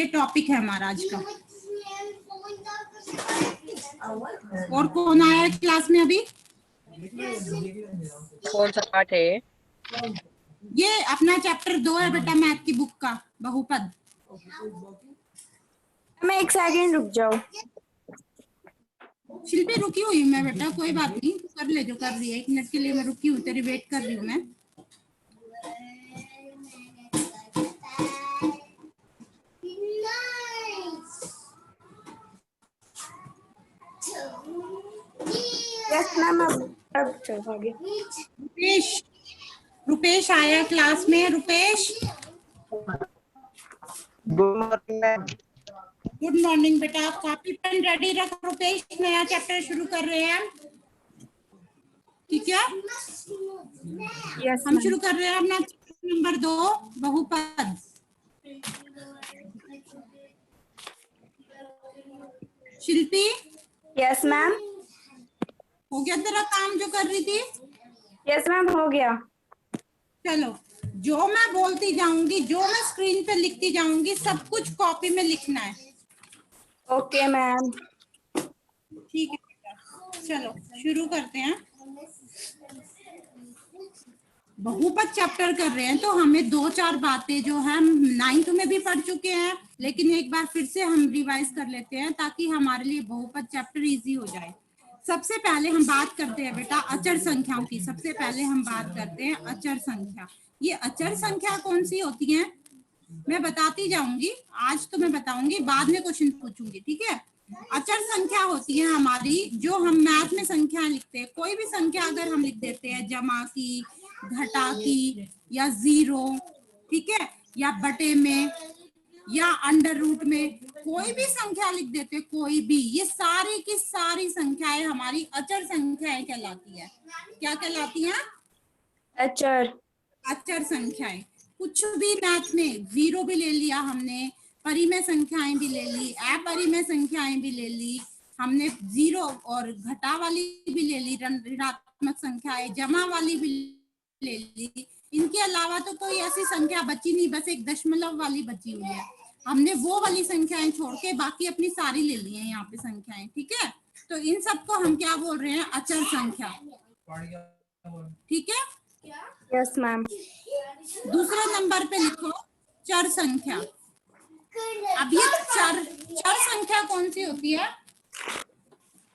ये टॉपिक है हमारा आज का। और कौन आया है क्लास में अभी? कौन सा पार्ट है? ये अपना चैप्टर 2 है बेटा मैथ की बुक का, बहुपद। मैं एक सेकंड रुक जाओ। शिल्पी रुकी हुई मैं बेटा, कोई बात नहीं, कर ले जो कर रही है। 1 मिनट के लिए मैं रुकी हूँ, तेरी वेट कर रही हूँ मैं। यस मैम, अब चल गया। रुपेश आया क्लास में? Rupesh good morning ma'am. Good morning बेटा। कॉपी पेन रेडी रख रुपेश, नया चैप्टर शुरू कर रहे हैं। ठीक है, यस हम शुरू कर रहे हैं अपना चैप्टर नंबर 2 बहुपद। शिल्पी यस मैम। हो गया तेरा काम जो कर रही थी? यस मैम, हो गया। चलो, जो मैं बोलती जाऊंगी, जो मैं स्क्रीन पे लिखती जाऊंगी, सब कुछ कॉपी में लिखना है। Okay ma'am. ठीक है बेटा, चलो शुरू करते हैं। बहुपद चैप्टर कर रहे हैं तो हमें 2-4 बातें जो है हम 9th में भी पढ़ चुके हैं, लेकिन एक बार फिर से हम रिवाइज कर लेते हैं ताकि हमारे लिए बहुपद चैप्टर इजी हो जाए। सबसे पहले हम बात करते हैं बेटा अचर संख्याओं की। सबसे पहले हम बात करते हैं अचर संख्या। ये अचर संख्या कौन सी होती है मैं बताती जाऊंगी। आज तो मैं बताऊंगी, बाद में क्वेश्चन पूछूंगी, ठीक है। अचर संख्या होती है हमारी जो हम मैथ में संख्या लिखते हैं। कोई भी संख्या अगर हम लिख देते हैं, जमा की, घटा की, या 0, ठीक है, या बटे में, या अंडर रूट में, कोई भी संख्या लिख देते, कोई भी, ये सारी की सारी संख्याएं हमारी अचर संख्याएं कहलाती है। क्या कहलाती हैं? अचर। अचर संख्याएं। कुछ भी मैथ में 0 भी ले लिया हमने, परिमेय संख्याएं भी ले ली, अपरिमेय संख्याएं भी ले ली हमने, 0 और घटा वाली भी ले ली, ऋणात्मक संख्याएं, जमा वाली भी ले ली। इनके अलावा तो कोई ऐसी संख्या बची नहीं, बस एक दशमलव वाली बची हुई है। हमने वो वाली संख्याएं छोड़ के बाकी अपनी सारी ले ली है यहाँ पे संख्याएं, ठीक है। तो इन सबको हम क्या बोल रहे हैं? अचर संख्या, ठीक है। Yes ma'am. दूसरे नंबर पे लिखो चर संख्या। अब ये चर संख्या कौन सी होती है?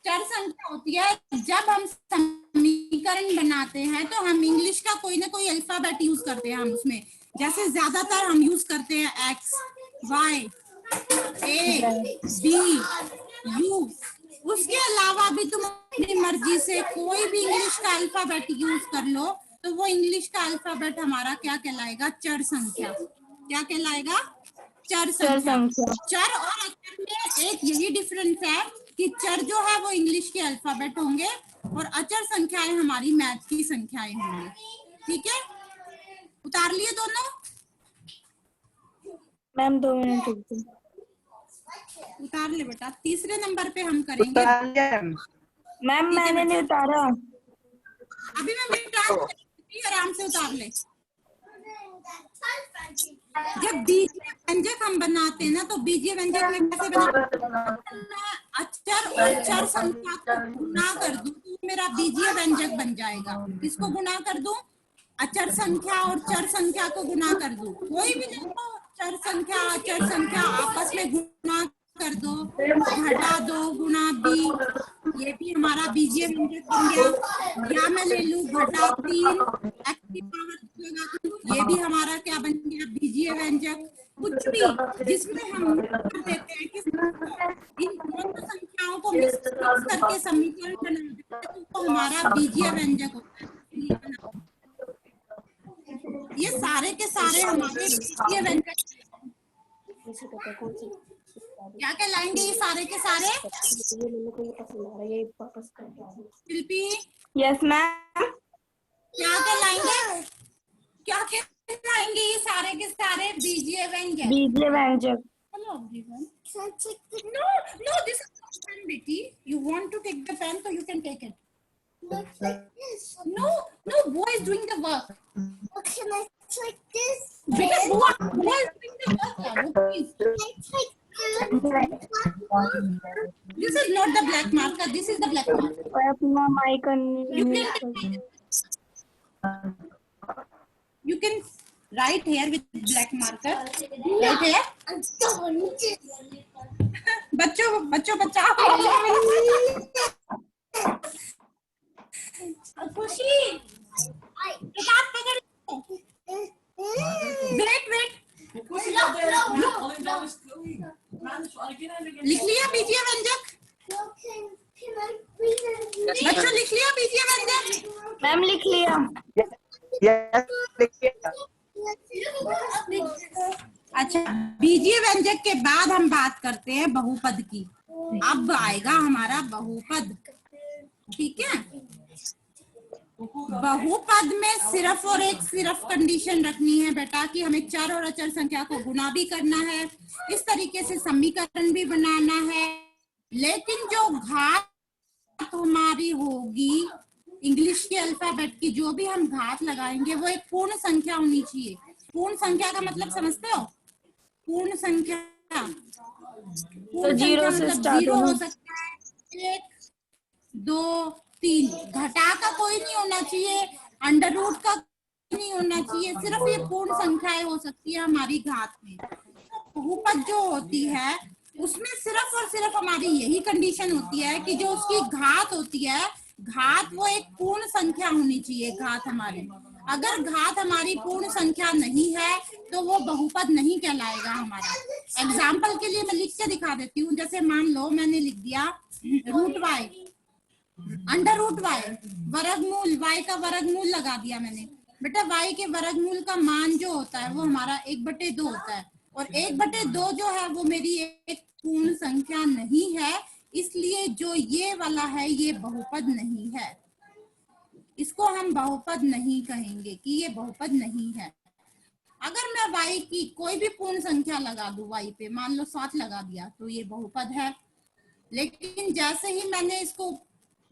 चर संख्या होती है जब हम समीकरण बनाते हैं तो हम इंग्लिश का कोई ना कोई अल्फाबेट यूज करते हैं। हम उसमें जैसे ज्यादातर हम यूज करते हैं X, Y, A, B, U. उसके अलावा भी तुम अपनी मर्जी से कोई भी इंग्लिश का अल्फाबेट यूज कर लो, तो वो इंग्लिश का अल्फाबेट हमारा क्या कहलाएगा? चर संख्या। क्या कहलाएगा? चर संख्या। चर और अचर में एक यही डिफरेंस है कि चर जो है वो इंग्लिश के अल्फाबेट होंगे और अचर संख्याएं हमारी मैथ की संख्याएं होंगी, ठीक है। उतार लिए दोनों? मैम 2 मिनट रुक जाओ। उतार ले बेटा। तीसरे नंबर पे हम करेंगे। मैम मैंने नहीं उतारा। अभी मैं मिटा, आराम से उतार ले। जब बीजीय व्यंजक हम बनाते हैं ना, तो बीजीय व्यंजक में कैसे बनाते हैं? अचर और चर संख्या को गुणा कर दूं तो मेरा बीजीय व्यंजक बन जाएगा। किसको गुणा कर दूं? अचर संख्या और चर संख्या को गुणा कर दूं। कोई भी देखो, चर संख्या अचर संख्या आपस में गुणा कर दो, घटा दो, गुणा बी, ये भी हमारा बीजीय व्यंजक बन गया। या मैं ले लूं घटा 3 एक्स की पावर लगा दूं, ये भी हमारा क्या बन गया? बीजीय व्यंजक। कुछ भी जिसमें हम कर देते हैं कि इन दोनों संख्याओं को मिक्स करके समीकरण बना देते हैं, तो वो हमारा बीजीय व्यंजक होता है। ये सारे के सारे हमारे बीजीय व्यंजक क्या कहलाएंगे? ये सारे के सारे शिल्पी, यस मैम। क्या कहलाएंगे? क्या कहलाएंगे ये सारे के सारे? बीजीय व्यंजक। बीजीय व्यंजक। Hello everyone. No, this is not pen, Betty. You want to take the pen, so you can take it. No, boy is doing the work. Can I take this? Beta, boy is doing the work. Please. Can I take This is not the black marker. This is the black marker. और अपना mic You can write here with black marker. Right here. बच्चों बचाओ. खुशी. किताब पकड़. Wait. लिख लिया बीजीय व्यंजक. बच्चों लिख लिया बीजीय व्यंजक. मैम लिख लिया. अच्छा, बीजीय व्यंजक के बाद हम बात करते हैं बहुपद की. अब आएगा हमारा बहुपद. ठीक है. बहुपद में सिर्फ और एक कंडीशन रखनी है बेटा कि हमें चर और अचर संख्या को गुणा भी करना है, इस तरीके से समीकरण भी बनाना है. लेकिन जो घात हमारी होगी इंग्लिश के अल्फाबेट की, जो भी हम घात लगाएंगे वो एक पूर्ण संख्या होनी चाहिए. पूर्ण संख्या का मतलब समझते हो? पूर्ण संख्या तो जीरो से स्टार्ट हो सकता है. 1 2 3. घटा का कोई नहीं होना चाहिए, अंडर रूट का नहीं होना चाहिए, सिर्फ ये पूर्ण संख्याएं हो सकती है हमारी घात में. बहुपद जो होती है उसमें सिर्फ और सिर्फ हमारी यही कंडीशन होती है कि जो उसकी घात होती है, घात वो एक पूर्ण संख्या होनी चाहिए. घात हमारी, अगर घात हमारी पूर्ण संख्या नहीं है तो वो बहुपद नहीं कहलाएगा हमारा. एग्जाम्पल के लिए मैं लिख के दिखा देती हूँ. जैसे मान लो मैंने लिख दिया root Y, under root Y, वर्गमूल वाई का वर्गमूल लगा दिया मैंने. बेटा वाई के वर्गमूल का मान जो होता है वो हमारा 1/2 होता है, और 1/2 जो है वो मेरी एक पूर्ण संख्या नहीं है, इसलिए जो ये वाला है ये बहुपद नहीं है. इसको हम बहुपद नहीं कहेंगे कि ये बहुपद नहीं है. अगर मैं y की कोई भी पूर्ण संख्या लगा दूं y पे, मान लो 7 लगा दिया, तो ये बहुपद है. लेकिन जैसे ही मैंने इसको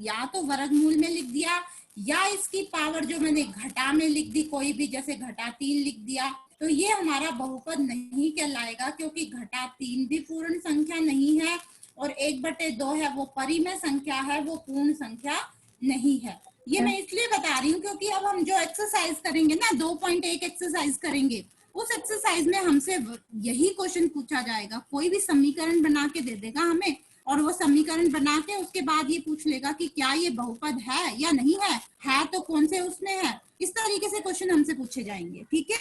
या तो वर्गमूल में लिख दिया या इसकी पावर जो मैंने घटा में लिख दी, कोई भी, जैसे घटा 3 लिख दिया, तो ये हमारा बहुपद नहीं कहलाएगा, क्योंकि घटा 3 भी पूर्ण संख्या नहीं है और 1/2 है वो परिमेय संख्या है, वो पूर्ण संख्या नहीं है. ये मैं इसलिए बता रही हूँ क्योंकि अब हम जो एक्सरसाइज करेंगे ना, 2.1 एक्सरसाइज करेंगे, उस एक्सरसाइज में हमसे यही क्वेश्चन पूछा जाएगा. कोई भी समीकरण बना के दे देगा हमें, और वो समीकरण बना के उसके बाद ये पूछ लेगा कि क्या ये बहुपद है या नहीं है तो कौन से उसमें है. इस तरीके से क्वेश्चन हमसे पूछे जाएंगे. ठीक है.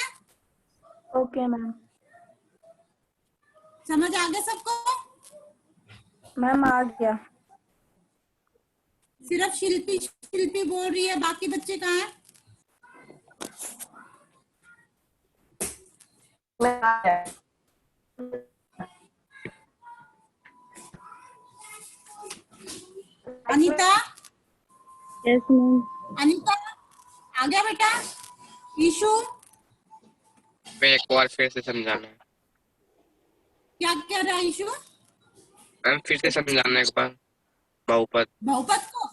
Okay ma'am. समझ आ गया सबको? मैम आ गया. सिर्फ शिल्पी बोल रही है, बाकी बच्चे कहाँ हैं? अनीता. Yes ma'am. अनीता आ गया बेटा? ईशु मैं एक बार फिर से समझाना है. क्या कह रहा है ईशु? मैम फिर से समझाना एक बार बहुपद को.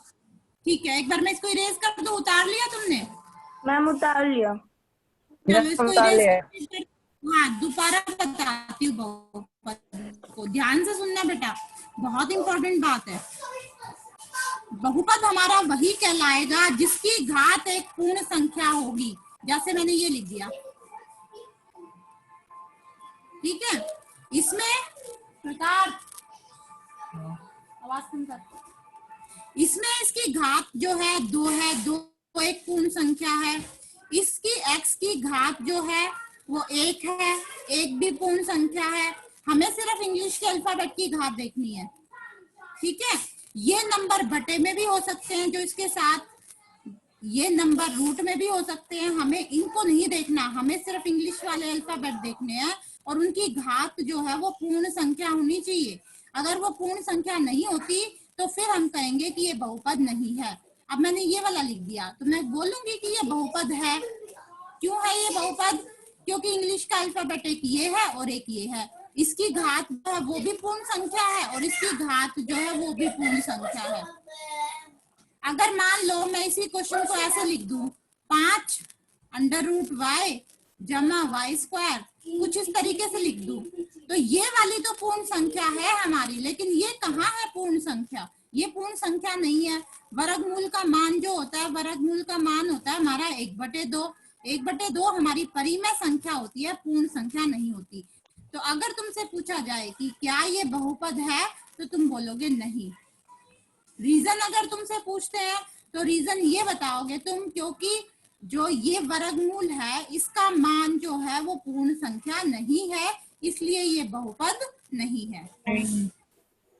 ठीक है, एक बार मैं इसको इरेज कर दूं. उतार लिया तुमने? मैम उतार लिया. चलो इसको इरेज. हाँ, दोबारा बताती हूँ बहुपद को. ध्यान से सुनना बेटा, बहुत इंपॉर्टेंट बात है. बहुपद हमारा वही कहलाएगा जिसकी घात एक पूर्ण संख्या होगी. जैसे मैंने ये लिख दिया. ठीक है. इसमें प्रकार आवाज कम कर. इसमें इसकी घात जो है 2 है, 2 एक पूर्ण संख्या है. इसकी x की घात जो है वो 1 है, 1 भी पूर्ण संख्या है. हमें सिर्फ इंग्लिश के अल्फाबेट की घात देखनी है. ठीक है. ये नंबर बटे में भी हो सकते हैं, जो इसके साथ, ये नंबर रूट में भी हो सकते हैं. हमें इनको नहीं देखना, हमें सिर्फ इंग्लिश वाले अल्फाबेट देखने हैं, और उनकी घात जो है वो पूर्ण संख्या होनी चाहिए. अगर वो पूर्ण संख्या नहीं होती तो फिर हम कहेंगे कि ये बहुपद नहीं है. अब मैंने ये वाला लिख दिया तो मैं बोलूंगी कि ये बहुपद है. क्यों है ये बहुपद? क्योंकि इंग्लिश का अल्फाबेट एक ये है और एक ये है. इसकी घात जो है वो भी पूर्ण संख्या है और इसकी घात जो है वो भी पूर्ण संख्या है. अगर मान लो मैं इसी क्वेश्चन को ऐसे लिख दूं, 5 अंडर रूट y जमा y स्क्वायर, कुछ इस तरीके से लिख दूं, तो तो ये वाली तो पूर्ण संख्या है हमारी, लेकिन ये कहाँ है पूर्ण संख्या? ये पूर्ण संख्या नहीं है। वर्गमूल का मान जो होता है, वर्गमूल का मान होता है हमारा 1/2। 1/2 हमारी परिमेय संख्या होती है, पूर्ण संख्या नहीं होती। तो अगर तुमसे पूछा जाए कि क्या ये बहुपद है, तो तुम बोलोगे नहीं। रीजन अगर तुमसे पूछते हैं तो रीजन ये बताओगे तुम, क्योंकि जो ये वर्गमूल है इसका मान जो है वो पूर्ण संख्या नहीं है, इसलिए ये बहुपद नहीं है।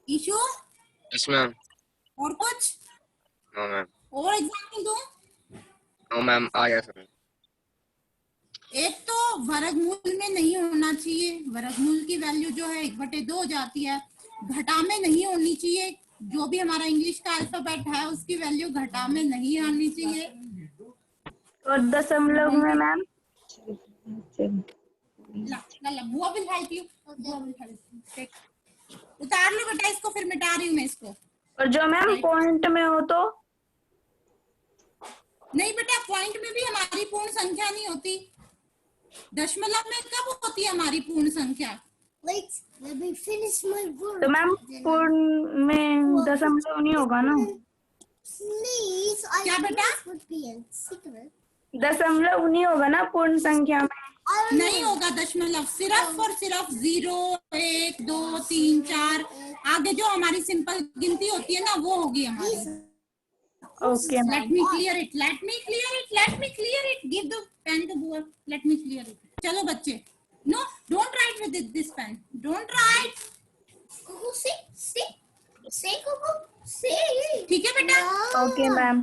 Ishu yes ma'am. और कुछ? No ma'am. और एग्जाम्पल दूं? नो मैम, आ गया समझ। एक तो वर्गमूल में नहीं होना चाहिए, वर्गमूल की वैल्यू जो है 1/2 हो जाती है। घटा में नहीं होनी चाहिए, जो भी हमारा इंग्लिश का अल्फाबेट है उसकी वैल्यू घटा में नहीं आनी चाहिए। और दशमलव में मैम? बुआ will help you. उतार लो बेटा इसको, फिर मिटा रही हूँ मैं इसको। और जो मैम पॉइंट में हो तो? नहीं बेटा, पॉइंट में भी हमारी पूर्ण संख्या नहीं होती। दशमलव में कब होती है हमारी पूर्ण संख्या? तो मैम पूर्ण में दशमलव नहीं होगा ना? क्या बेटा? दशमलव नहीं होगा ना पूर्ण संख्या में? नहीं होगा दशमलव, सिर्फ और सिर्फ 0, 1, 2, 3, 4 आगे जो हमारी सिंपल गिनती होती है ना वो होगी हमारी। Okay ma'am. Let me clear it. Let me clear it. Let me clear it. Give the pen to Bua. Let me clear it. चलो बच्चे, no, don't write with this pen. Don't write. ठीक है बेटा? Okay ma'am.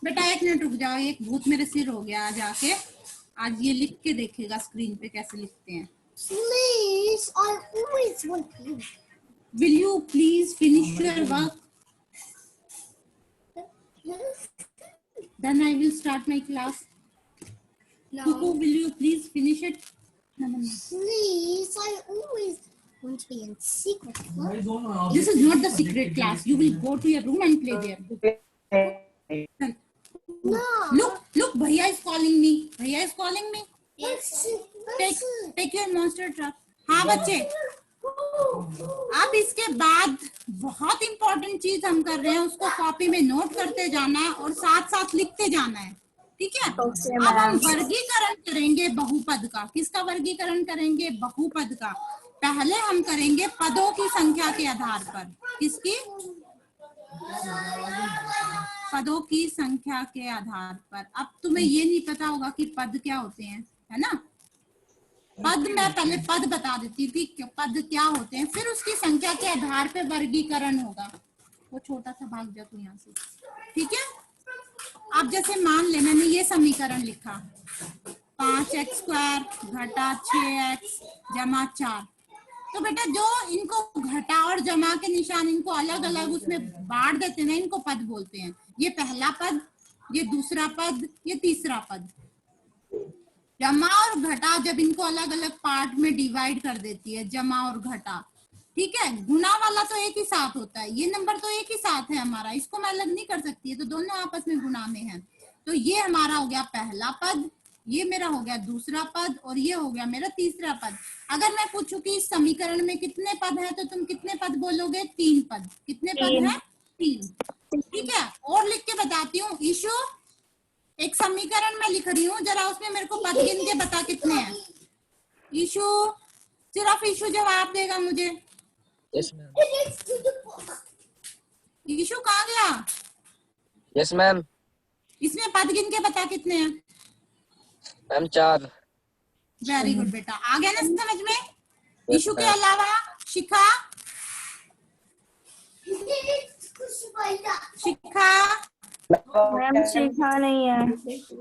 बेटा 1 minute रुक जाओ, एक भूत मेरे सिर हो गया आज आके। आज ये लिख के देखेगा स्क्रीन पे कैसे लिखते हैं। Please, I always want to. Will you please finish your work? Then I will start my class. Kuku, will you please finish it? No. Please, I always want to be in secret class. This is not the secret class. You will go to your room and play there. No. Look, Bhaiya is calling me. Bhaiya is calling me. That's Take your monster truck. हाँ बच्चे, अब इसके बाद बहुत important चीज हम कर रहे हैं, उसको कॉपी में नोट करते जाना है और साथ साथ लिखते जाना है, ठीक है? अब हम वर्गीकरण करेंगे बहुपद का। किसका वर्गीकरण करेंगे? बहुपद का। पहले हम करेंगे पदों की संख्या के आधार पर। किसकी? पदों की संख्या के आधार पर। अब तुम्हें ये नहीं पता होगा कि पद क्या होते हैं, है ना? पद मैं पहले पद बता देती थी कि पद क्या होते हैं, फिर उसकी संख्या के आधार पे वर्गीकरण होगा। वो छोटा सा भाग जा तू यहाँ से, ठीक है? अब जैसे मान ले मैंने ये समीकरण लिखा, 5x² घटा 6x जमा 4। तो बेटा जो इनको घटा और जमा के निशान इनको अलग अलग उसमें बांट देते हैं, इनको पद बोलते हैं। ये पहला पद, ये दूसरा पद, ये तीसरा पद। जमा और घटा जब इनको अलग अलग पार्ट में डिवाइड कर देती है, जमा और घटा, ठीक है? गुना वाला तो एक ही साथ होता है, ये नंबर तो एक ही साथ है हमारा, इसको मैं अलग नहीं कर सकती है, तो दोनों आपस में गुना में है। तो ये हमारा हो गया पहला पद, ये मेरा हो गया दूसरा पद और ये हो गया मेरा तीसरा पद। अगर मैं पूछूं कि इस समीकरण में कितने पद हैं, तो तुम कितने पद बोलोगे? 3 पद। कितने पद हैं? 3, ठीक है? और लिख के बताती हूँ। ईशु, एक समीकरण में लिख रही हूँ, जरा उसमें मेरे को पद गिन के बता कितने हैं। ईशु, सिर्फ ईशु जवाब देगा मुझे। Yes ma'am. ईशु कहाँ गया? Yes ma'am. इसमें पद गिन के बता कितने हैं। मैम 4। वेरी गुड बेटा, आ गया ना समझ में? ईशु के अलावा शिखा, शिखा मैम सीखा नहीं है।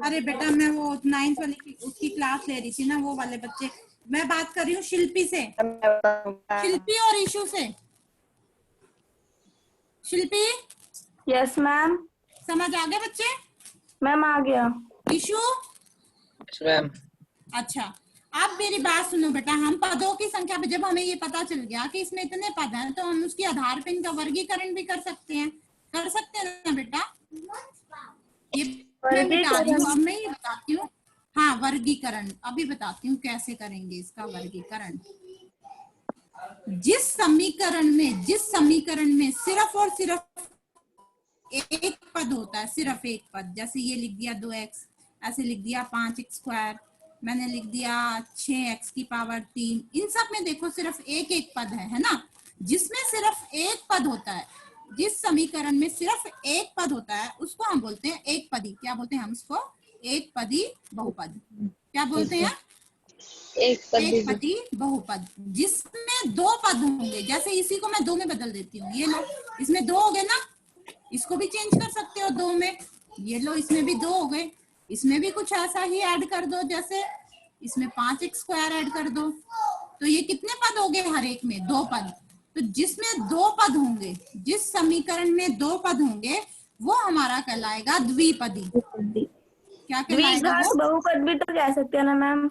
अरे बेटा मैं वो 9th वाली की उसकी क्लास ले रही थी ना, वो वाले बच्चे। मैं बात कर रही हूँ शिल्पी से, शिल्पी और ईशु से। Shilpi, yes ma'am. समझ आ गए बच्चे? मैम आ गया। Ishu, yes ma'am. अच्छा अब मेरी बात सुनो बेटा, हम पदों की संख्या पे जब हमें ये पता चल गया कि इसमें इतने पद हैं, तो हम उसके आधार पे इनका वर्गीकरण भी कर सकते हैं। कर सकते हैं ना बेटा? ये मैं बता रही हूँ, अब मैं ये बताती हूँ। हाँ वर्गीकरण अभी बताती हूँ कैसे करेंगे इसका वर्गीकरण। जिस समीकरण में सिर्फ और सिर्फ एक पद होता है, सिर्फ एक पद, जैसे ये लिख दिया 2x, ऐसे लिख दिया 5x स्क्वायर, मैंने लिख दिया 6x की पावर 3, इन सब में देखो सिर्फ एक एक पद है ना। जिसमें सिर्फ एक पद होता है, जिस समीकरण में सिर्फ एक पद होता है, उसको हम बोलते हैं एक पदी। क्या बोलते हैं हम उसको? एक पदी बहुपद। क्या बोलते हैं? एक पदी बहुपद। जिसमें दो पद होंगे, जैसे इसी को मैं दो में बदल देती हूँ, ये लो, इसमें दो हो गए ना, इसको भी चेंज कर सकते हो दो में, ये लो, इसमें भी दो हो गए, इसमें भी कुछ ऐसा ही ऐड कर दो, जैसे इसमें 5x स्क्वायर ऐड कर दो, तो ये कितने पद हो गए? हर एक में दो पद। तो जिसमें दो पद होंगे, जिस समीकरण में दो पद होंगे, वो हमारा कहलाएगा द्विपदी। क्या कहलाएगा वो? बहुपद भी तो कह सकते हैं ना मैम।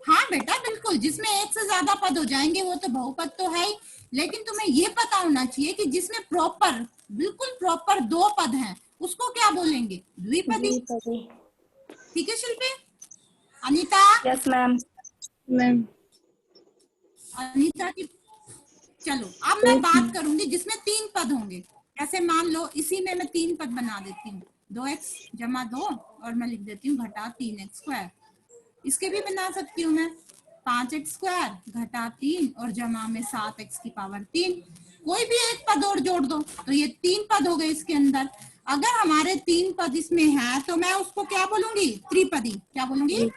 हाँ बेटा बिल्कुल, जिसमें एक से ज्यादा पद हो जाएंगे वो तो बहुपद तो है ही, लेकिन तुम्हें ये पता होना चाहिए कि जिसमें प्रॉपर, बिल्कुल प्रॉपर दो पद हैं, उसको क्या बोलेंगे? द्विपदी। ठीक है शिल्पी? अनीता? Yes ma'am. अनीता की, चलो अब मैं बात करूंगी जिसमें तीन पद होंगे। जैसे मान लो इसी में मैं तीन पद बना देती हूँ, 2x जमा 2 और मैं लिख देती हूँ घटा 3x स्क्वायर। इसके भी बना सकती हूँ मैं, 5x स्क्वायर घटा 3 और जमा में 7x की पावर 3। कोई भी एक पद और जोड़ दो, तो ये तीन पद हो गए इसके अंदर। अगर हमारे तीन पद इसमें है तो मैं उसको क्या बोलूंगी? त्रिपदी। क्या बोलूंगी?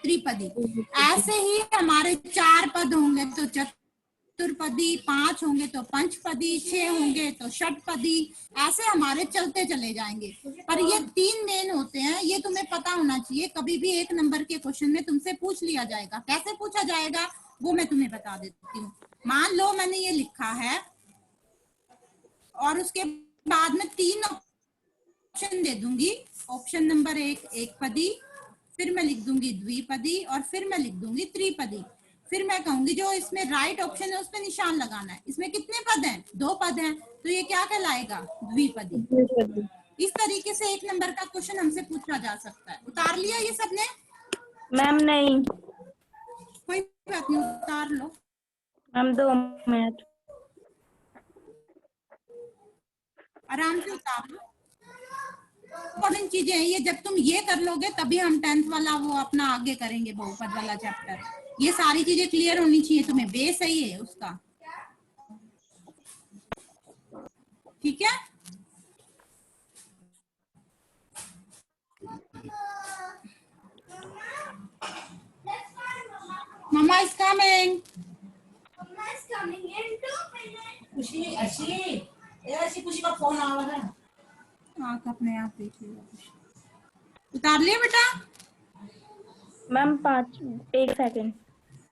त्रिपदी। ऐसे ही हमारे चार पद होंगे तो चतुर्पदी, 5 होंगे तो पंचपदी, 6 होंगे तो षटपदी, ऐसे हमारे चलते चले जाएंगे। पर ये तीन मेन होते हैं, ये तुम्हें पता होना चाहिए। कभी भी एक नंबर के क्वेश्चन में तुमसे पूछ लिया जाएगा। कैसे पूछा जाएगा वो मैं तुम्हें बता देती हूँ। मान लो मैंने ये लिखा है और उसके बाद में तीन ऑप्शन दे दूंगी। ऑप्शन नंबर 1 एक पदी, फिर मैं लिख दूंगी द्विपदी और फिर मैं लिख दूंगी त्रिपदी। फिर मैं कहूंगी जो इसमें राइट ऑप्शन है उस पर निशान लगाना है। इसमें कितने पद हैं? दो पद हैं, तो ये क्या कहलाएगा? द्विपदी। इस तरीके से एक नंबर का क्वेश्चन हमसे पूछा जा सकता है। उतार लिया ये सबने? मैम नहीं। कोई बात नहीं, उतार लो मैम 2 मिनट। आराम से, उतार लो। इंपॉर्टेंट चीजें हैं ये, जब तुम ये कर लोगे तभी हम 10th वाला वो अपना आगे करेंगे, बहुपद वाला चैप्टर। ये सारी चीजें क्लियर होनी चाहिए तुम्हें, बेस सही है उसका। ठीक है? मम्मा इज कमिंग। खुशी ऐसी खुशी का फोन आ रहा है। आँख अपने आप देख लिया। उतार लिया बेटा? Ma'am 1 second.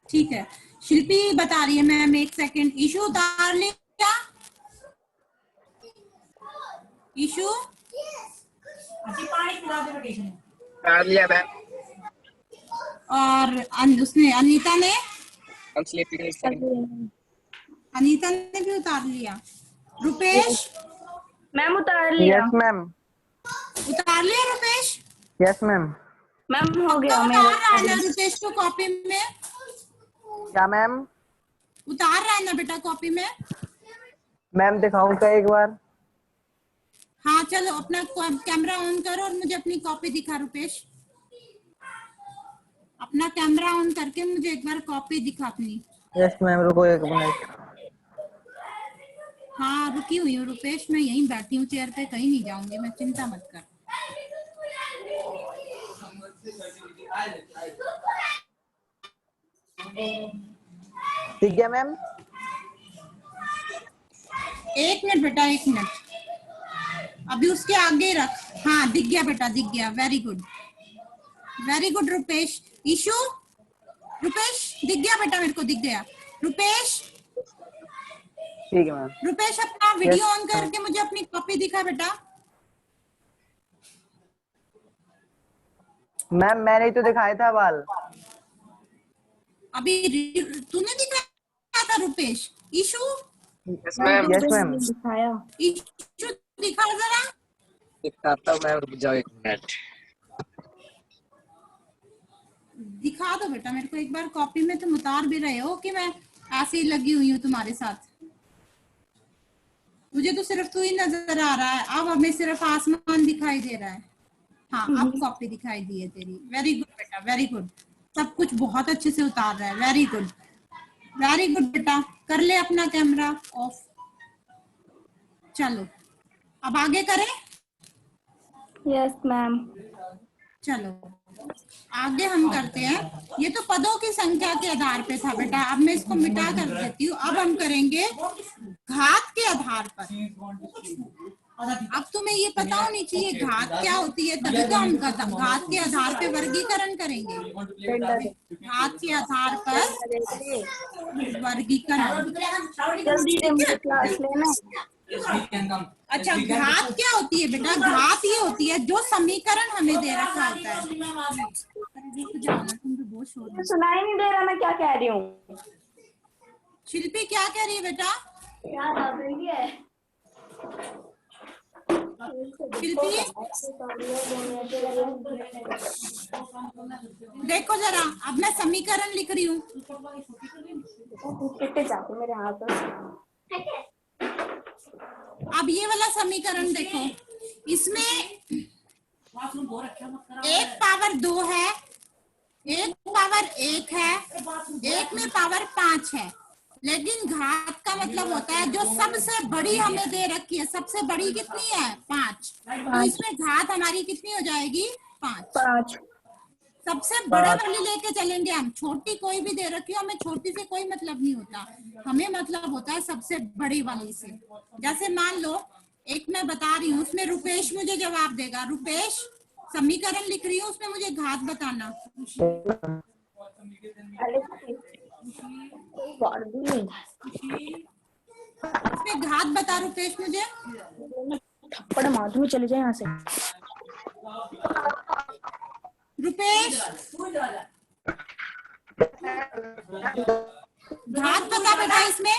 ठीक है, शिल्पी बता रही है मैम 1 सेकंड। ईशु उतार लिया? ईशु पानी पिला दे बेटी ने। उतार लिया मैम। और उसने, अनीता ने, हम स्लीपिंग। अनीता ने भी उतार लिया। रुपेश? मैम उतार लिया। Yes ma'am. उतार लिया रुपेश? Yes ma'am. मैम हो गया उतार मेरा। रहा है ना रुपेश को कॉपी में? क्या मैम? उतार रहा है ना बेटा कॉपी में? मैम दिखाऊं क्या एक बार? हाँ चलो, अपना कैमरा ऑन करो और मुझे अपनी कॉपी दिखा रुपेश। अपना कैमरा ऑन करके मुझे एक बार कॉपी दिखा अपनी। यस मैम, रुको 1 मिनट। हाँ रुकी हुई हूँ रुपेश, मैं यहीं बैठी हूँ चेयर पे, कहीं नहीं जाऊंगी मैं, चिंता मत कर। ठीक है मैम। 1 मिनट बेटा, 1 मिनट, अभी उसके आगे रख। हाँ दिख गया बेटा, दिख गया। Very good, very good Rupesh. Ishu? Rupesh दिख गया बेटा, मेरे को दिख गया। रुपेश? ठीक है मैम। रुपेश अपना वीडियो ऑन करके मुझे अपनी कॉपी दिखा बेटा। मैम मैंने ही तो दिखाया था बाल। अभी तूने दिखाया था Rupesh? Ishu? Yes ma'am. Yes ma'am. दिखाया। ईशु दिखा जरा। दिखाता हूँ मैम, रुक जाओ 1 मिनट। दिखा दो बेटा मेरे को एक बार कॉपी में। तुम उतार भी रहे हो कि मैं ऐसे ही लगी हुई हूँ तुम्हारे साथ। मुझे तो सिर्फ तू ही नजर आ रहा है। अब हमें सिर्फ आसमान दिखाई दे रहा है। हाँ, अब कॉपी दिखाई दी है तेरी। वेरी गुड बेटा, वेरी गुड। सब कुछ बहुत अच्छे से उतार रहा है। वेरी गुड, वेरी गुड बेटा। कर ले अपना कैमरा ऑफ। चलो अब आगे करें। Yes ma'am. चलो आगे हम करते हैं। ये तो पदों की संख्या के आधार पे था बेटा। अब मैं इसको मिटा कर देती हूँ। अब हम करेंगे घात के आधार पर। अब तुम्हें ये पता होनी चाहिए घात क्या होती है, तभी तो हम घात के आधार पे वर्गीकरण करेंगे। घात के आधार पर वर्गीकरण। जल्दी दे, मुझे क्लास लेना। अच्छा, घात क्या होती है बेटा? घात ये होती है जो समीकरण हमें दे रखा होता है। रुक जाना, तुम तो बहुत शोर मुझे सुनाई नहीं दे रहा मैं क्या कह रही हूँ। शिल्पी क्या कह रही है बेटा? क्या कर रही है? शिल्पी देखो जरा, अब मैं समीकरण लिख रही हूँ। कितने जाते मेरे हाथ से। अब ये वाला समीकरण देखो, इसमें 1 पावर 2 है, 1 पावर 1 है, 1 में पावर 5 है। लेकिन घात का मतलब होता है जो सबसे बड़ी हमें दे रखी है। सबसे बड़ी कितनी है? 5। तो इसमें घात हमारी कितनी हो जाएगी? 5। सबसे बड़े वाली लेके चलेंगे हम। छोटी कोई भी दे रखी हो, हमें छोटी से कोई मतलब नहीं होता। हमें मतलब होता है सबसे बड़ी वाली से। जैसे मान लो एक मैं बता रही हूँ, उसमें रुपेश मुझे जवाब देगा। रुपेश, समीकरण लिख रही हूँ, उसमें मुझे घात बताना। इसमें घात बता रुपेश मुझे। थप्पड़ मार दूं, चले जाए यहाँ से। रुपेश, घात बता बेटा इसमें।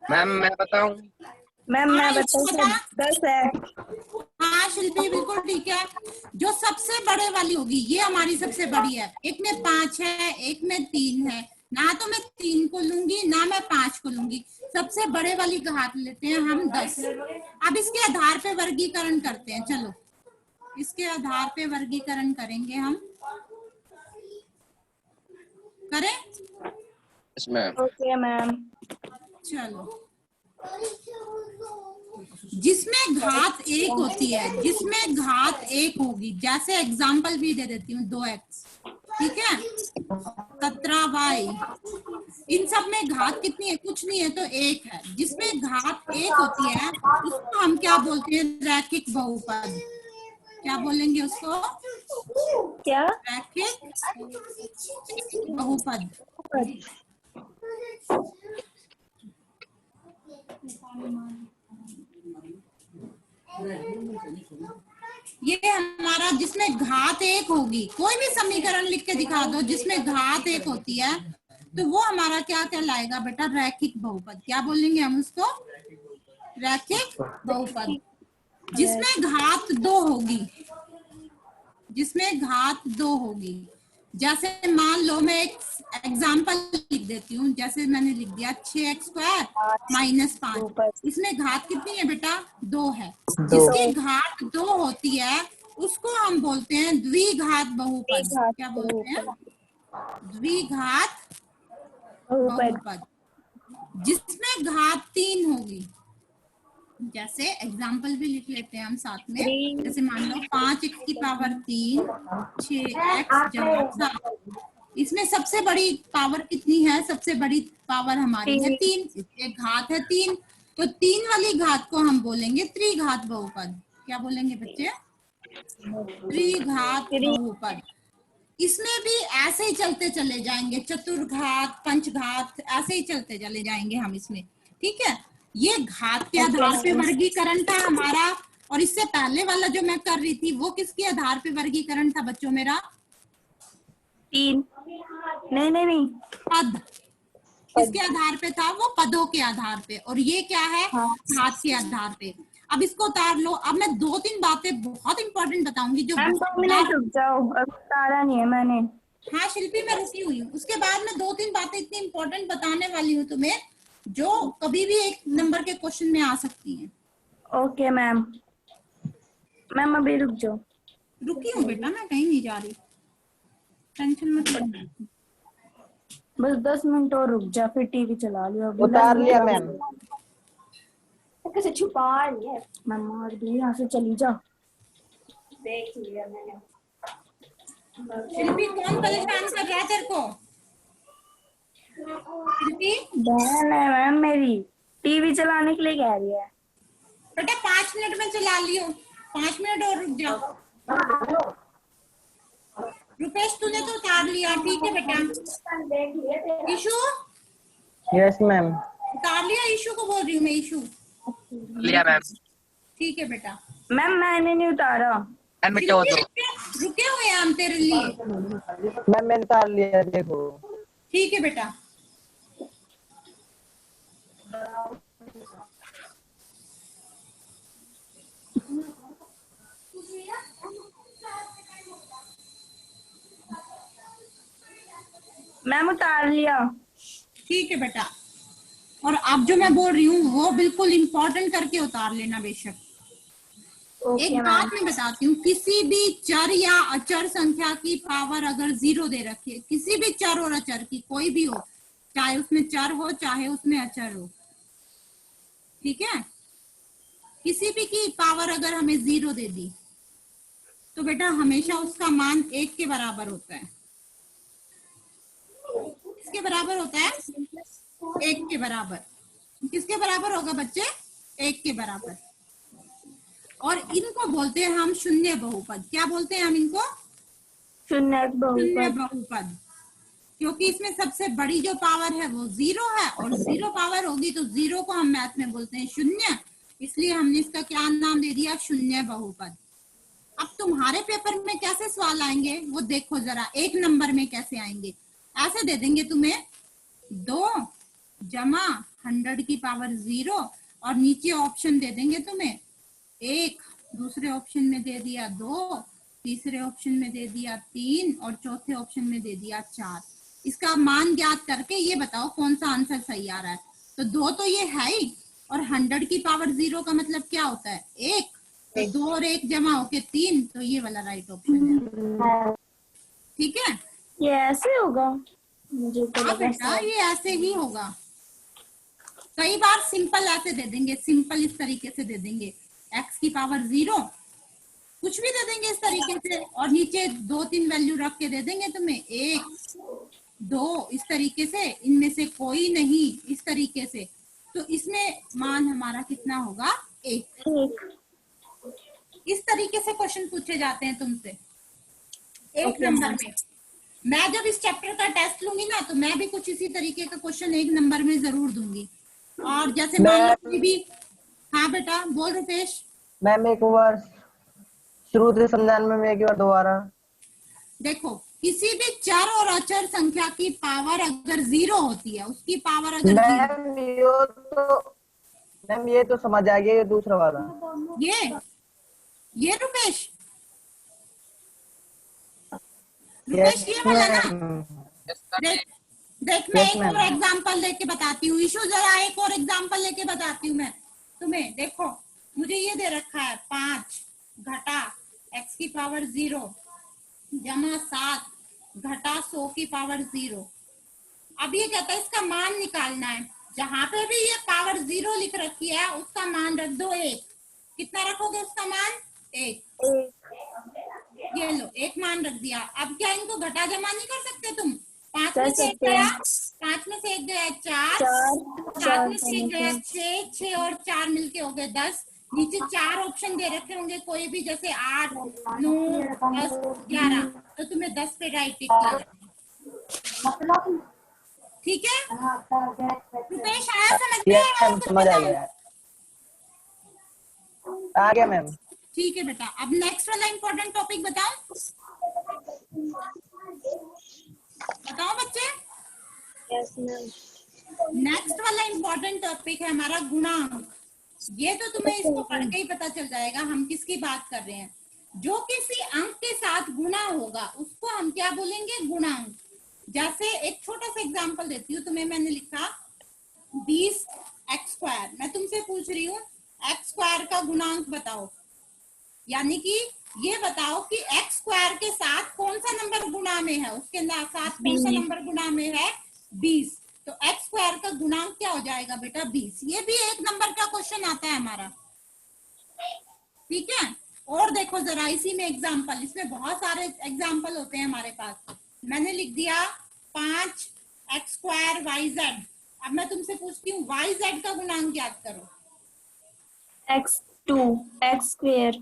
मैम मैं बताऊं? मैम मैं हाँ, बताऊँ? 10 है। हाँ शिल्पी, बिल्कुल ठीक है। जो सबसे बड़े वाली होगी ये हमारी सबसे बड़ी है। एक में 5 है, एक में 3 है। ना तो मैं 3 को लूंगी, ना मैं 5 को लूंगी। सबसे बड़े वाली घात लेते हैं हम 10। अब इसके आधार पे वर्गीकरण करते हैं। चलो इसके आधार पे वर्गीकरण करेंगे हम। करें? Yes ma'am. Okay ma'am. चलो, जिसमें घात 1 होती है, जिसमें घात 1 होगी, जैसे एग्जांपल भी दे देती हूँ, 2x, ठीक है, 17y। इन सब में घात कितनी है? कुछ नहीं है, तो 1 है। जिसमें घात 1 होती है उसको हम क्या बोलते हैं? रैखिक बहुपद। क्या बोलेंगे उसको? क्या? रैखिक बहुपद। ये हमारा जिसमें घात 1 होगी। कोई भी समीकरण लिख के दिखा दो जिसमें घात 1 होती है, तो वो हमारा क्या कहलाएगा बेटा? रैखिक बहुपद। क्या बोलेंगे हम उसको? रैखिक बहुपद। जिसमें घात 2 होगी, जिसमें घात 2 होगी, जैसे मान लो मैं एक एग्जाम्पल लिख देती हूँ। जैसे मैंने लिख दिया 6x² - 5। इसमें घात कितनी है बेटा? 2 है। जिसकी घात 2 होती है उसको हम बोलते हैं द्विघात बहुपद। क्या बोलते हैं? द्विघात बहुपद। जिसमें घात 3 होगी, जैसे एग्जाम्पल भी लिख लेते हैं हम साथ में। जैसे मान लो 5x की पावर 3, 6x + 7। इसमें सबसे बड़ी पावर कितनी है? सबसे बड़ी पावर हमारी है 3। इसके घात है 3, तो 3 वाली घात को हम बोलेंगे त्रिघात बहुपद। क्या बोलेंगे बच्चे? त्रिघात बहुपद। इसमें भी ऐसे ही चलते चले जाएंगे, चतुर्घात, पंचघात, ऐसे ही चलते चले जाएंगे हम इसमें, ठीक है। ये घात के आधार पे वर्गीकरण था हमारा। और इससे पहले वाला जो मैं कर रही थी वो किसके आधार पे वर्गीकरण था बच्चों मेरा? 3। नहीं पद। किसके आधार पे था वो? पदों के आधार पे। और ये क्या है? घात के आधार पे। अब इसको उतार लो। अब मैं 2-3 बातें बहुत इंपॉर्टेंट बताऊंगी जो मैम 2 मिनट रुक जाओ, अब उतारा नहीं है मैंने। हाँ शिल्पी, मैं रुकी हुई हूँ। उसके बाद मैं 2-3 बातें इतनी इंपॉर्टेंट बताने वाली हूँ तुम्हें जो कभी भी 1 नंबर के क्वेश्चन में आ सकती हैं। Okay ma'am. मैम अभी रुक जाओ। रुकी हूँ बेटा, मैं कहीं नहीं जा रही, टेंशन मत लो। बस 10 मिनट और रुक जा, फिर टीवी चला लियो। उतार लिया मैम। कैसे छुपा लिया मैम, मार दी, यहाँ से चली जा। देख लिया मैंने। शिल्पी कौन परेशान कर रहा है तेरे को? शिल्पी बहन है मैम मेरी, टीवी चलाने के लिए कह रही है। बेटा 5 मिनट में चला लियो, 5 मिनट और रुक जाओ। रुपेश तूने तो उतार लिया, ठीक है बेटा। Ishu yes ma'am. उतार लिया? ईशु को बोल रही हूँ मैं, ईशु। लिया मैम। ठीक है बेटा। मैम मैंने नहीं उतारा। मैम बेटा वो दो। रुके हुए हैं हम तेरे लिए। मैम मैंने उतार लिया, देखो। ठीक है बेटा। मैम उतार लिया। ठीक है बेटा। और अब जो मैं बोल रही हूँ वो बिल्कुल इम्पोर्टेंट करके उतार लेना बेशक। एक बात मैं बताती हूँ, किसी भी चर या अचर संख्या की पावर अगर 0 दे रखी है, किसी भी चर और अचर की, कोई भी हो, चाहे उसमें चर हो चाहे उसमें अचर हो, ठीक है, किसी भी की पावर अगर हमें 0 दे दी तो बेटा हमेशा उसका मान 1 के बराबर होता है। किसके बराबर होता है? 1 के बराबर। किसके बराबर होगा बच्चे? 1 के बराबर। और इनको बोलते हैं हम शून्य बहुपद। क्या बोलते हैं हम इनको? शून्य शून्य बहुपद। बहुपद। क्योंकि इसमें सबसे बड़ी जो पावर है वो 0 है, और 0 पावर होगी तो 0 को हम मैथ में बोलते हैं शून्य, इसलिए हमने इसका क्या नाम दे दिया? शून्य बहुपद। अब तुम्हारे पेपर में कैसे सवाल आएंगे वो देखो जरा, 1 नंबर में कैसे आएंगे। ऐसे दे देंगे तुम्हें 2 जमा 100 की पावर 0, और नीचे ऑप्शन दे देंगे तुम्हें 1, दूसरे ऑप्शन में दे दिया 2, तीसरे ऑप्शन में दे दिया 3, और चौथे ऑप्शन में दे दिया 4। इसका मान ज्ञात करके ये बताओ कौन सा आंसर सही आ रहा है। तो 2 तो ये है ही, और 100 की पावर 0 का मतलब क्या होता है? 1। तो 2 और 1 जमा होके 3, तो ये वाला राइट ऑप्शन है। ठीक है, ये ऐसे होगा? मुझे तो हाँ लगा बेटा ये ऐसे ही होगा। कई बार सिंपल ऐसे दे देंगे, सिंपल इस तरीके से दे देंगे, x की पावर 0 कुछ भी दे देंगे इस तरीके से, और नीचे 2-3 वैल्यू रख के दे देंगे तुम्हें 1, 2, इस तरीके से, इनमें से कोई नहीं, इस तरीके से। तो इसमें मान हमारा कितना होगा? 1। इस तरीके से क्वेश्चन पूछे जाते हैं तुमसे 1 नंबर में। मैं जब इस चैप्टर का टेस्ट लूंगी ना तो मैं भी कुछ इसी तरीके का क्वेश्चन 1 नंबर में जरूर दूंगी। और जैसे मान लो कोई भी, हाँ बेटा बोल रुपेश। मैम एक बार शुरू से समझाने में, मैं एक बार दोबारा। देखो किसी भी चर और अचर संख्या की पावर अगर 0 होती है, उसकी पावर अगर 0, मैम ये तो समझ आ गया, ये दूसरा वाला। ये रुपेश ये वाला ना। देख मैं एक और एग्जांपल लेके बताती हूँ ईशु, जरा एक और एग्जांपल लेके बताती हूँ मैं तुम्हें। देखो मुझे ये दे रखा है 5 घटा x की पावर 0 जमा 7 घटा 100 की पावर 0। अब ये कहता है इसका मान निकालना है। जहां पे भी ये पावर 0 लिख रखी है उसका मान रख दो 1। कितना रखोगे उसका मान? 1। ये लो 1 मान रख दिया। अब क्या इनको घटा जमा नहीं कर सकते तुम? 5 में से 1 गया, 5 में से 1 गया 4, 7 में से 1 गया 6, 6 और 4 मिलके हो गए 10। नीचे 4 ऑप्शन दे रखे होंगे कोई भी, जैसे 8, 9, 10, 11, तो तुम्हें 10 पे राइट टिक करना। ठीक है रुपेश, आया समझ में? समझ आ गया, आ गया मैम। ठीक है बेटा, अब नेक्स्ट वाला इम्पोर्टेंट टॉपिक बताओ। बताओ बच्चे। Yes ma'am. नेक्स्ट वाला इम्पोर्टेंट टॉपिक है हमारा गुणांक। ये तो तुम्हें इसको पढ़ के ही पता चल जाएगा हम किसकी बात कर रहे हैं। जो किसी अंक के साथ गुणा होगा उसको हम क्या बोलेंगे, गुणांक। जैसे एक छोटा सा एग्जांपल देती हूँ तुम्हें, मैंने लिखा 20x²। मैं तुमसे पूछ रही हूँ x² का गुणांक बताओ, यानी कि ये बताओ कि x² के साथ कौन सा नंबर गुणा में है, उसके साथ कौन सा नंबर गुणा में है, 20। तो x² का गुणांक क्या हो जाएगा बेटा, 20। ये भी एक नंबर का क्वेश्चन आता है हमारा, ठीक है। और देखो जरा इसी में एग्जाम्पल, इसमें बहुत सारे एग्जाम्पल होते हैं हमारे पास। मैंने लिख दिया 5x² yz। अब मैं तुमसे पूछती हूँ yz का गुणांक याद करो। x2 x²।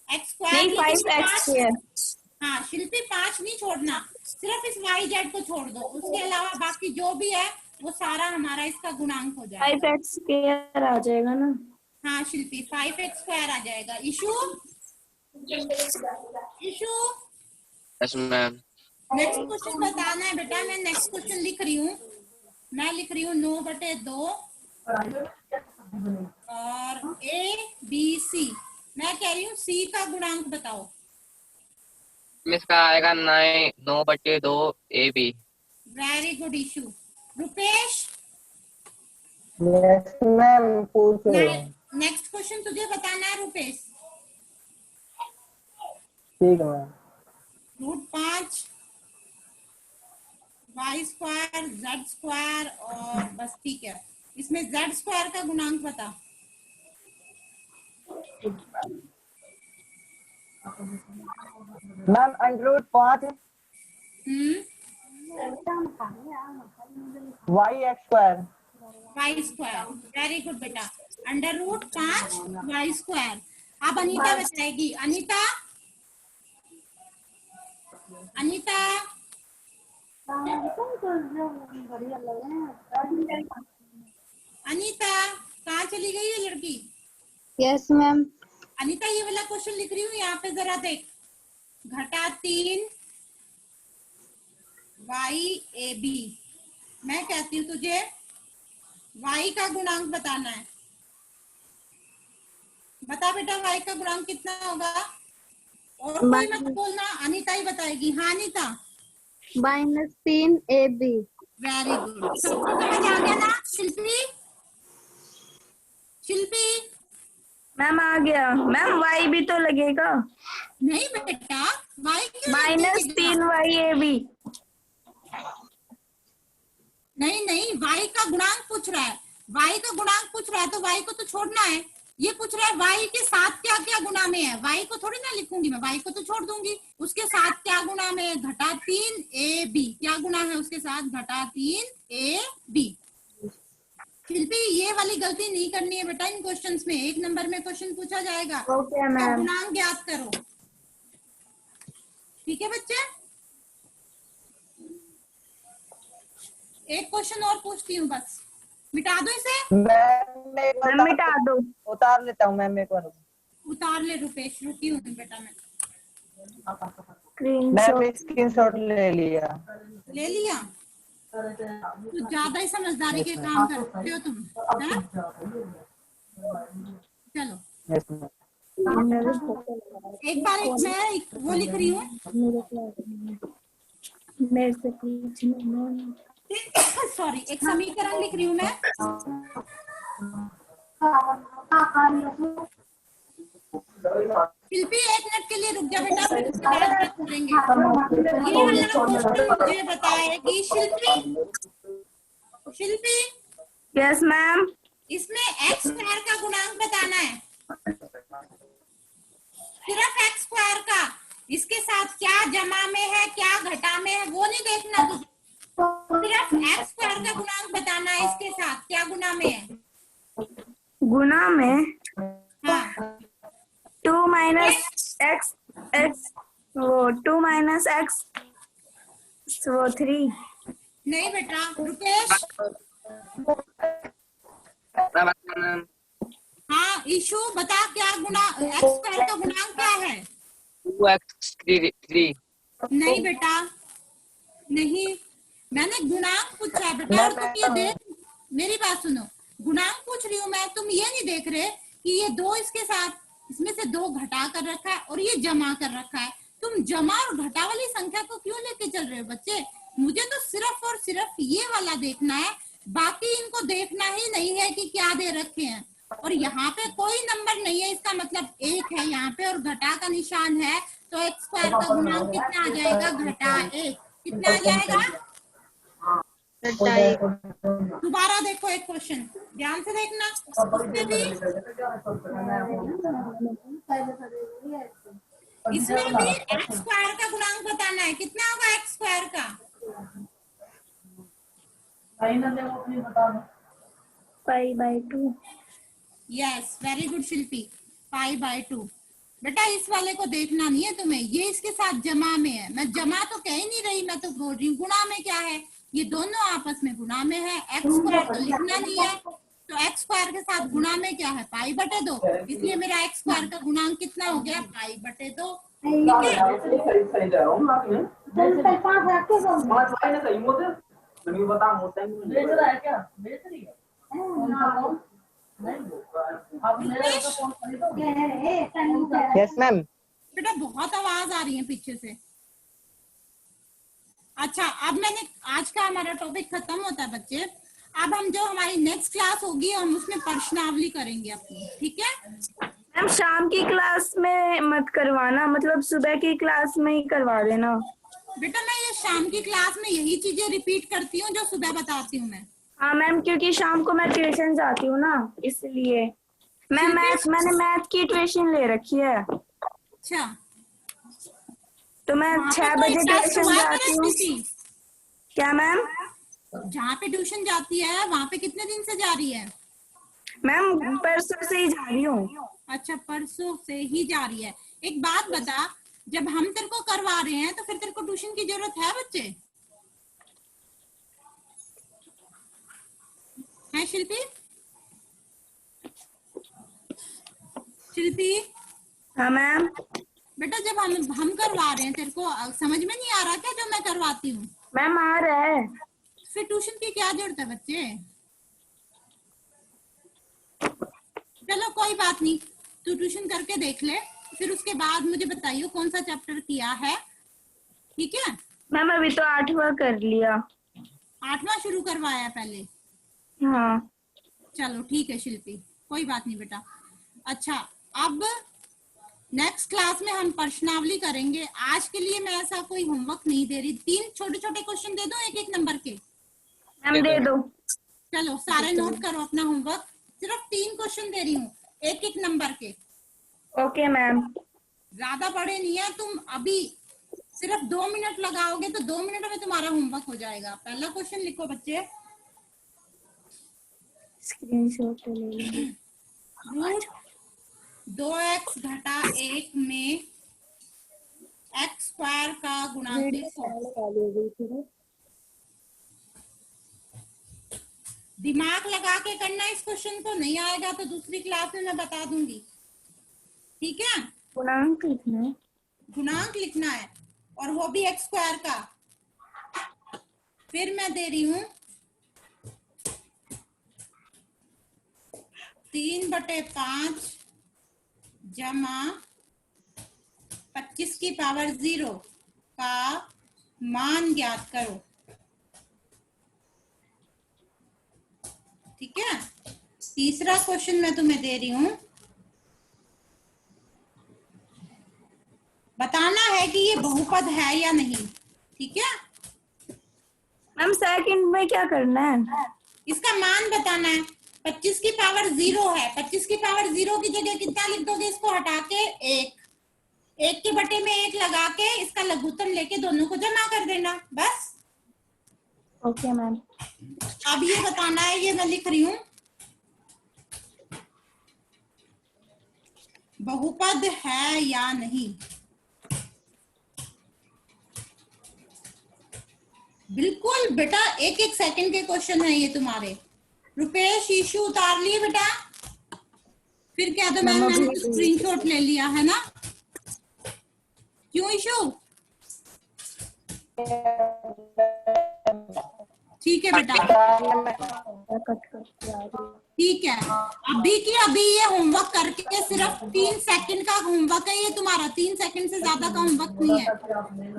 x² नहीं 5x²। हाँ शिल्पी 5 नहीं छोड़ना, सिर्फ इस yz को छोड़ दो, उसके अलावा बाकी जो भी है वो सारा हमारा इसका गुणांक हो जाएगा। 5x² आ जाएगा ना। हाँ शिल्पी 5x² आ जाएगा। Issue yes ma'am. Next question बताना है बेटा। मैं नेक्स्ट क्वेश्चन लिख रही हूँ, मैं लिख रही हूँ 9/2 और ABC। मैं कह रही हूँ C का गुणांक बताओ। इसका आएगा 9/2 AB। Very good issue. Rupesh yes ma'am, पूछ रही हूँ। नेक्स्ट क्वेश्चन तुझे बताना है रुपेश। ठीक है मैम। √5 y² z² और बस, ठीक है। इसमें z² का गुणांक बता। Ma'am √5 y² y²। Very good बेटा, √5 y²। अब अनीता बताएगी। अनीता कहाँ चली गई ये लड़की? Yes, ma'am. अनीता ये वाला क्वेश्चन लिख रही हूँ, यहाँ पे जरा देख। -3 YAB। मैं कहती हूँ तुझे y का गुणांक बताना है। बता बेटा y का गुणांक कितना होगा? और कोई मत बोलना, अनीता ही बताएगी। हाँ अनीता। -3 AB. वेरी गुड, सबको समझ आ गया ना? शिल्पी मैम आ गया। मैम y भी तो लगेगा। नहीं बेटा, y क्यों लगेगा? -3 YAB। नहीं, y का गुणांक पूछ रहा है। y का गुणांक पूछ रहा है तो y को तो छोड़ना है। ये पूछ रहा है y के साथ क्या क्या गुणा में है। y को थोड़ी ना लिखूंगी मैं, y को तो छोड़ दूंगी। उसके साथ क्या गुणा में है? -3 AB। क्या गुणा है उसके साथ? -3 AB। शिल्पी ये वाली गलती नहीं करनी है बेटा इन क्वेश्चंस में। 1 नंबर में क्वेश्चन पूछा जाएगा, ओके मैम। गुणांक याद करो। ठीक है बच्चे, एक क्वेश्चन और पूछती हूँ, बस मिटा दो इसे। मैम मिटा दो। उतार लेता हूँ मैम, एक बार उतार ले रुपेश, रुकी हूँ बेटा मैं। स्क्रीनशॉट ले लिया। ले लिया? तो ज्यादा ही समझदारी के काम करते हो तुम, है? चलो एक बार मैं वो लिख रही हूँ। मेरे से पूछना। सॉरी, एक समीकरण लिख रही हूँ मैं। शिल्पी 1 मिनट के लिए रुक जा बेटा, फिर उसके बाद बात करेंगे। ये वाला क्वेश्चन मुझे बताएगी शिल्पी। Yes ma'am. इसमें x² का गुणांक बताना है, सिर्फ x² का। इसके साथ क्या जमा में है, क्या घटा में है, वो नहीं देखना तुझे। सिर्फ x² का गुणांक बताना है। इसके साथ क्या गुना में है? गुना में हाँ 2 - x वो 2 - x वो 3। नहीं बेटा, रुपेश। हाँ ईशु बता, क्या गुना x² का गुणांक क्या है? 2x3। नहीं बेटा नहीं, मैंने गुणांक पूछा है बेटा। और तुम ये देख, मेरी बात सुनो, गुणांक पूछ रही हूँ मैं, तुम ये नहीं देख रहे कि ये 2 इसके साथ, इसमें से 2 घटा कर रखा है और ये जमा कर रखा है। तुम जमा और घटा वाली संख्या को क्यों लेके चल रहे हो बच्चे? मुझे तो सिर्फ और सिर्फ ये वाला देखना है, बाकी इनको देखना ही नहीं है कि क्या दे रखे हैं। और यहाँ पे कोई नंबर नहीं है, इसका मतलब 1 है यहाँ पे और घटा का निशान है, तो x स्क्वायर का गुणांक कितना आ जाएगा? घटा 1। कितना आ जाएगा? दोबारा देखो एक क्वेश्चन, ध्यान से देखना। इसमें भी x स्क्वायर का गुणांक बताना है। कितना होगा x स्क्वायर का? π/2। यस, वेरी गुड शिल्पी, π/2। बेटा इस वाले को देखना नहीं है तुम्हें, ये इसके साथ जमा में है। मैं जमा तो कह ही नहीं रही, मैं तो बोल रही हूँ गुणा में क्या है, ये दोनों आपस में गुणा में है। एक्स स्क्वायर तो लिखना नहीं है, तो एक्स स्क्वायर के साथ गुणा में क्या है? π/2। इसलिए मेरा एक्स स्क्वायर का गुणांक कितना हो गया? π/2। Yes ma'am. बेटा बहुत आवाज आ रही है पीछे से। अच्छा, अब मैंने आज का हमारा टॉपिक खत्म होता है बच्चे। अब हम जो हमारी नेक्स्ट क्लास होगी हम उसमें प्रश्नावली करेंगे अपनी, ठीक है? मैम शाम की क्लास में मत करवाना, मतलब सुबह की क्लास में ही करवा देना। बेटा मैं ये शाम की क्लास में यही चीजें रिपीट करती हूँ जो सुबह बताती हूँ मैं। हाँ मैम, क्योंकि शाम को मैं ट्यूशन जाती हूँ ना, इसलिए। मैंने मैथ की ट्यूशन ले रखी है, अच्छा, तो मैं वहाँ पे 6 कोई बजे टेस्ट ट्यूशन हुआ जाती है हूँ। किसी? क्या मैम? जहाँ पे ट्यूशन जाती है वहाँ पे कितने दिन से जा रही है? मैम परसों से ही जा रही हूँ। अच्छा, परसों से ही जा रही है। एक बात बता, जब हम तेरे को करवा रहे हैं तो फिर तेरे को ट्यूशन की जरूरत है बच्चे? है शिल्पी? शिल्पी हाँ मैम। बेटा जब हम करवा रहे हैं तेरे को समझ में नहीं आ रहा क्या जो मैं करवाती हूँ? मैम आ रहा है। फिर ट्यूशन की क्या जरूरत है बच्चे? चलो कोई बात नहीं, तू ट्यूशन करके देख ले, फिर उसके बाद मुझे बताइए कौन सा चैप्टर किया है, ठीक है? मैम अभी तो 8वां कर लिया। 8वां शुरू करवाया पहले? हाँ। चलो ठीक है शिल्पी, कोई बात नहीं बेटा। अच्छा, अब नेक्स्ट क्लास में हम प्रश्नावली करेंगे। आज के लिए मैं ऐसा कोई होमवर्क नहीं दे रही। 3 छोटे छोटे क्वेश्चन दे दो 1-1 नंबर के। मैम दे दो। चलो सारे नोट करो अपना होमवर्क। सिर्फ 3 क्वेश्चन दे रही हूँ 1-1 नंबर के। Okay ma'am. ज्यादा बड़े नहीं है, तुम अभी सिर्फ 2 मिनट लगाओगे तो 2 मिनट में तुम्हारा होमवर्क हो जाएगा। पहला क्वेश्चन लिखो बच्चे, स्क्रीनशॉट ले लीजिए। रूट 2x घटा 1 में एक्स स्क्वायर का गुणांक लिखो। दिमाग लगा के करना इस क्वेश्चन को, नहीं आएगा तो दूसरी क्लास में मैं बता दूंगी, ठीक है? गुणांक लिखना है। गुणांक लिखना है और वो भी एक्स स्क्वायर का। फिर मैं दे रही हूं 3/5 जमा 25 की पावर 0 का मान ज्ञात करो, ठीक है? तीसरा क्वेश्चन मैं तुम्हें दे रही हूं, बताना है कि ये बहुपद है या नहीं, ठीक है? मैम सेकंड में क्या करना है? इसका मान बताना है। 25 की पावर 0 है, 25 की पावर 0 की जगह कितना लिख दोगे? इसको हटा के 1 के बटे में 1 लगा के इसका लघुत्तम लेके दोनों को जमा कर देना, बस। Okay ma'am. अब ये बताना है, ये मैं लिख रही हूं, बहुपद है या नहीं। बिल्कुल बेटा 1-1 सेकंड के क्वेश्चन है ये तुम्हारे। रुपेश, ईशु उतार लिए बेटा? फिर क्या? तो मैंने स्क्रीनशॉट ले लिया है ना? क्यों ईशु? ठीक है बेटा। कट कर ठीक है, अभी की अभी ये होमवर्क करके सिर्फ 3 सेकंड का होमवर्क है ये तुम्हारा, 3 सेकंड से ज्यादा का होमवर्क नहीं है।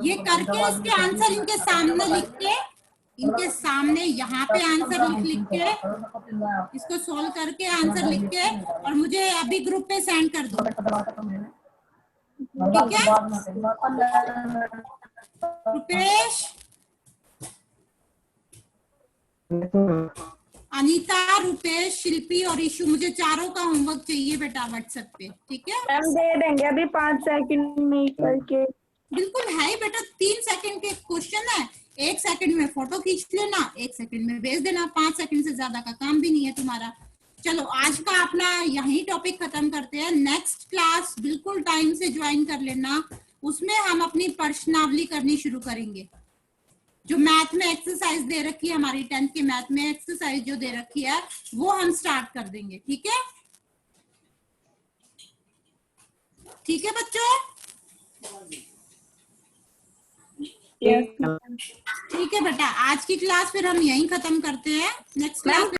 ये करके इसके आंसर इनके सामने लिख के, इनके सामने यहाँ पे आंसर लिख के, इसको सोल्व करके आंसर लिख के और मुझे अभी ग्रुप पे सेंड कर दो, ठीक है। रुपेश, अनीता, रुपेश, शिल्पी और ईशु, मुझे चारों का होमवर्क चाहिए बेटा व्हाट्सएप पे, ठीक है। मैम दे देंगे अभी 5 सेकंड में ही करके। बिल्कुल है ही बेटा, 3 सेकंड के क्वेश्चन है, 1 सेकंड में फोटो खींच लेना, 1 सेकंड में भेज देना, 5 सेकंड से ज्यादा का काम भी नहीं है तुम्हारा। चलो आज का अपना यही टॉपिक खत्म करते हैं। नेक्स्ट क्लास बिल्कुल टाइम से ज्वाइन कर लेना, उसमें हम अपनी प्रश्नावली करनी शुरू करेंगे। जो मैथ में एक्सरसाइज दे रखी है हमारी 10th के मैथ में एक्सरसाइज जो दे रखी है वो हम स्टार्ट कर देंगे, ठीक है। ठीक है बच्चों, ठीक है बेटा, आज की क्लास फिर हम यहीं खत्म करते हैं। Next class